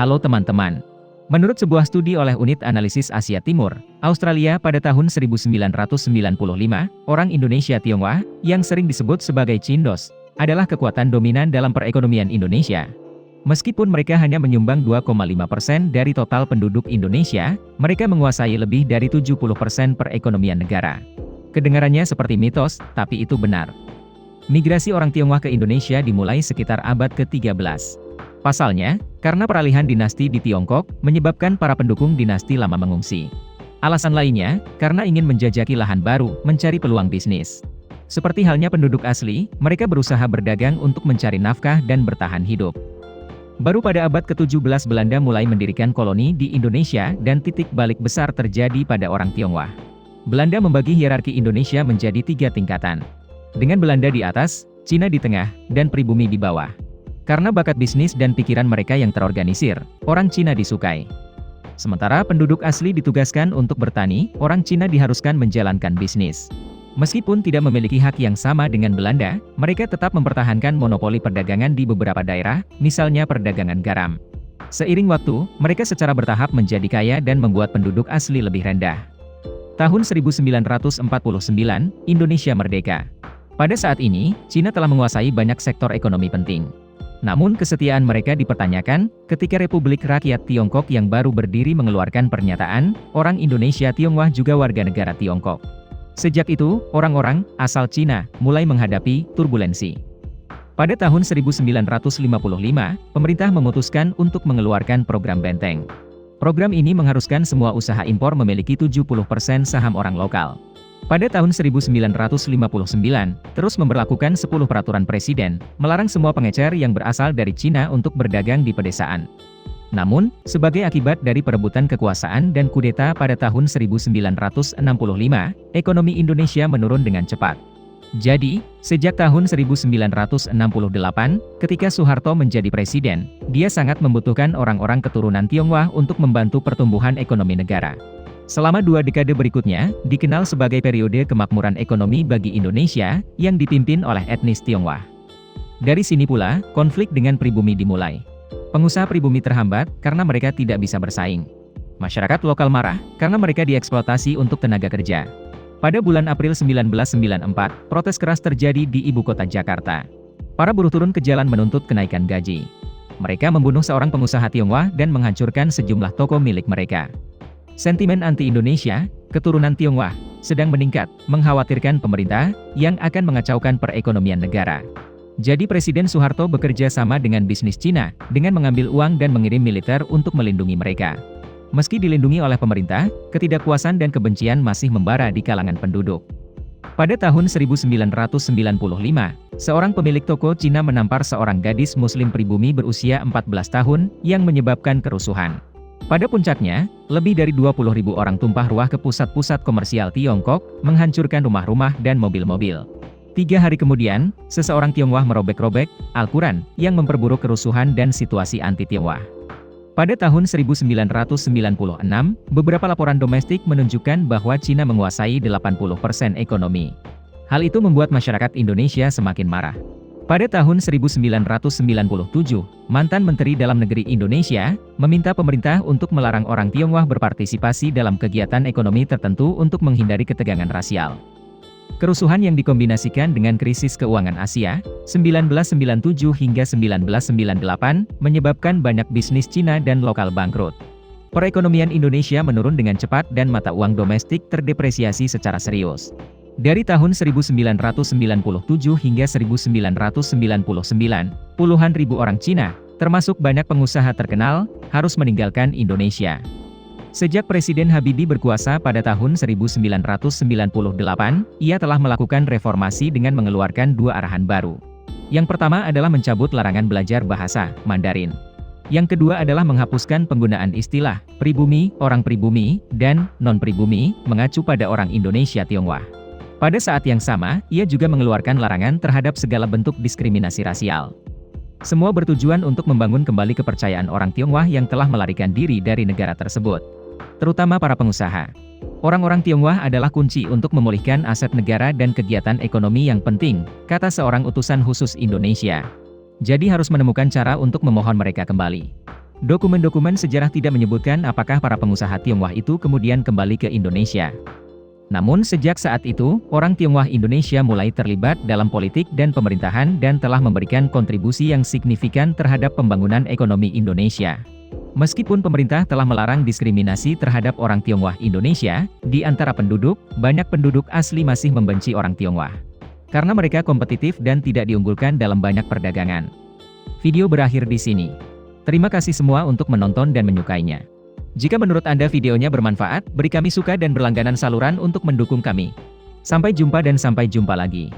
Halo teman-teman. Menurut sebuah studi oleh Unit Analisis Asia Timur, Australia pada tahun 1995, orang Indonesia Tionghoa, yang sering disebut sebagai Cindos, adalah kekuatan dominan dalam perekonomian Indonesia. Meskipun mereka hanya menyumbang 2,5% dari total penduduk Indonesia, mereka menguasai lebih dari 70% perekonomian negara. Kedengarannya seperti mitos, tapi itu benar. Migrasi orang Tionghoa ke Indonesia dimulai sekitar abad ke-13. Pasalnya, karena peralihan dinasti di Tiongkok, menyebabkan para pendukung dinasti lama mengungsi. Alasan lainnya, karena ingin menjajaki lahan baru, mencari peluang bisnis. Seperti halnya penduduk asli, mereka berusaha berdagang untuk mencari nafkah dan bertahan hidup. Baru pada abad ke-17 Belanda mulai mendirikan koloni di Indonesia dan titik balik besar terjadi pada orang Tionghoa. Belanda membagi hierarki Indonesia menjadi 3 tingkatan. Dengan Belanda di atas, Cina di tengah, dan pribumi di bawah. Karena bakat bisnis dan pikiran mereka yang terorganisir, orang Cina disukai. Sementara penduduk asli ditugaskan untuk bertani, orang Cina diharuskan menjalankan bisnis. Meskipun tidak memiliki hak yang sama dengan Belanda, mereka tetap mempertahankan monopoli perdagangan di beberapa daerah, misalnya perdagangan garam. Seiring waktu, mereka secara bertahap menjadi kaya dan membuat penduduk asli lebih rendah. Tahun 1949, Indonesia merdeka. Pada saat ini, Cina telah menguasai banyak sektor ekonomi penting. Namun kesetiaan mereka dipertanyakan, ketika Republik Rakyat Tiongkok yang baru berdiri mengeluarkan pernyataan, orang Indonesia Tionghoa juga warga negara Tiongkok. Sejak itu, orang-orang asal Cina mulai menghadapi turbulensi. Pada tahun 1955, pemerintah memutuskan untuk mengeluarkan program Benteng. Program ini mengharuskan semua usaha impor memiliki 70% saham orang lokal. Pada tahun 1959, terus memberlakukan 10 peraturan presiden, melarang semua pengecer yang berasal dari Cina untuk berdagang di pedesaan. Namun, sebagai akibat dari perebutan kekuasaan dan kudeta pada tahun 1965, ekonomi Indonesia menurun dengan cepat. Jadi, sejak tahun 1968, ketika Soeharto menjadi presiden, dia sangat membutuhkan orang-orang keturunan Tionghoa untuk membantu pertumbuhan ekonomi negara. Selama 2 dekade berikutnya, dikenal sebagai periode kemakmuran ekonomi bagi Indonesia, yang dipimpin oleh etnis Tionghoa. Dari sini pula, konflik dengan pribumi dimulai. Pengusaha pribumi terhambat, karena mereka tidak bisa bersaing. Masyarakat lokal marah, karena mereka dieksploitasi untuk tenaga kerja. Pada bulan April 1994, protes keras terjadi di ibu kota Jakarta. Para buruh turun ke jalan menuntut kenaikan gaji. Mereka membunuh seorang pengusaha Tionghoa dan menghancurkan sejumlah toko milik mereka. Sentimen anti-Indonesia, keturunan Tionghoa, sedang meningkat, mengkhawatirkan pemerintah, yang akan mengacaukan perekonomian negara. Jadi Presiden Soeharto bekerja sama dengan bisnis Cina, dengan mengambil uang dan mengirim militer untuk melindungi mereka. Meski dilindungi oleh pemerintah, ketidakpuasan dan kebencian masih membara di kalangan penduduk. Pada tahun 1995, seorang pemilik toko Cina menampar seorang gadis muslim pribumi berusia 14 tahun, yang menyebabkan kerusuhan. Pada puncaknya, lebih dari 20.000 orang tumpah ruah ke pusat-pusat komersial Tiongkok, menghancurkan rumah-rumah dan mobil-mobil. 3 hari kemudian, seseorang Tionghoa merobek-robek Al-Quran, yang memperburuk kerusuhan dan situasi anti-Tionghoa. Pada tahun 1996, beberapa laporan domestik menunjukkan bahwa Cina menguasai 80% ekonomi. Hal itu membuat masyarakat Indonesia semakin marah. Pada tahun 1997, mantan Menteri Dalam Negeri Indonesia, meminta pemerintah untuk melarang orang Tionghoa berpartisipasi dalam kegiatan ekonomi tertentu untuk menghindari ketegangan rasial. Kerusuhan yang dikombinasikan dengan krisis keuangan Asia, 1997 hingga 1998, menyebabkan banyak bisnis Cina dan lokal bangkrut. Perekonomian Indonesia menurun dengan cepat dan mata uang domestik terdepresiasi secara serius. Dari tahun 1997 hingga 1999, puluhan ribu orang Cina, termasuk banyak pengusaha terkenal, harus meninggalkan Indonesia. Sejak Presiden Habibie berkuasa pada tahun 1998, ia telah melakukan reformasi dengan mengeluarkan 2 arahan baru. Yang pertama adalah mencabut larangan belajar bahasa Mandarin. Yang kedua adalah menghapuskan penggunaan istilah pribumi, orang pribumi, dan non-pribumi, mengacu pada orang Indonesia Tionghoa. Pada saat yang sama, ia juga mengeluarkan larangan terhadap segala bentuk diskriminasi rasial. Semua bertujuan untuk membangun kembali kepercayaan orang Tionghoa yang telah melarikan diri dari negara tersebut. Terutama para pengusaha. Orang-orang Tionghoa adalah kunci untuk memulihkan aset negara dan kegiatan ekonomi yang penting, kata seorang utusan khusus Indonesia. Jadi harus menemukan cara untuk memohon mereka kembali. Dokumen-dokumen sejarah tidak menyebutkan apakah para pengusaha Tionghoa itu kemudian kembali ke Indonesia. Namun sejak saat itu, orang Tionghoa Indonesia mulai terlibat dalam politik dan pemerintahan dan telah memberikan kontribusi yang signifikan terhadap pembangunan ekonomi Indonesia. Meskipun pemerintah telah melarang diskriminasi terhadap orang Tionghoa Indonesia, di antara penduduk, banyak penduduk asli masih membenci orang Tionghoa. Karena mereka kompetitif dan tidak diunggulkan dalam banyak perdagangan. Video berakhir di sini. Terima kasih semua untuk menonton dan menyukainya. Jika menurut Anda videonya bermanfaat, beri kami suka dan berlangganan saluran untuk mendukung kami. Sampai jumpa dan sampai jumpa lagi.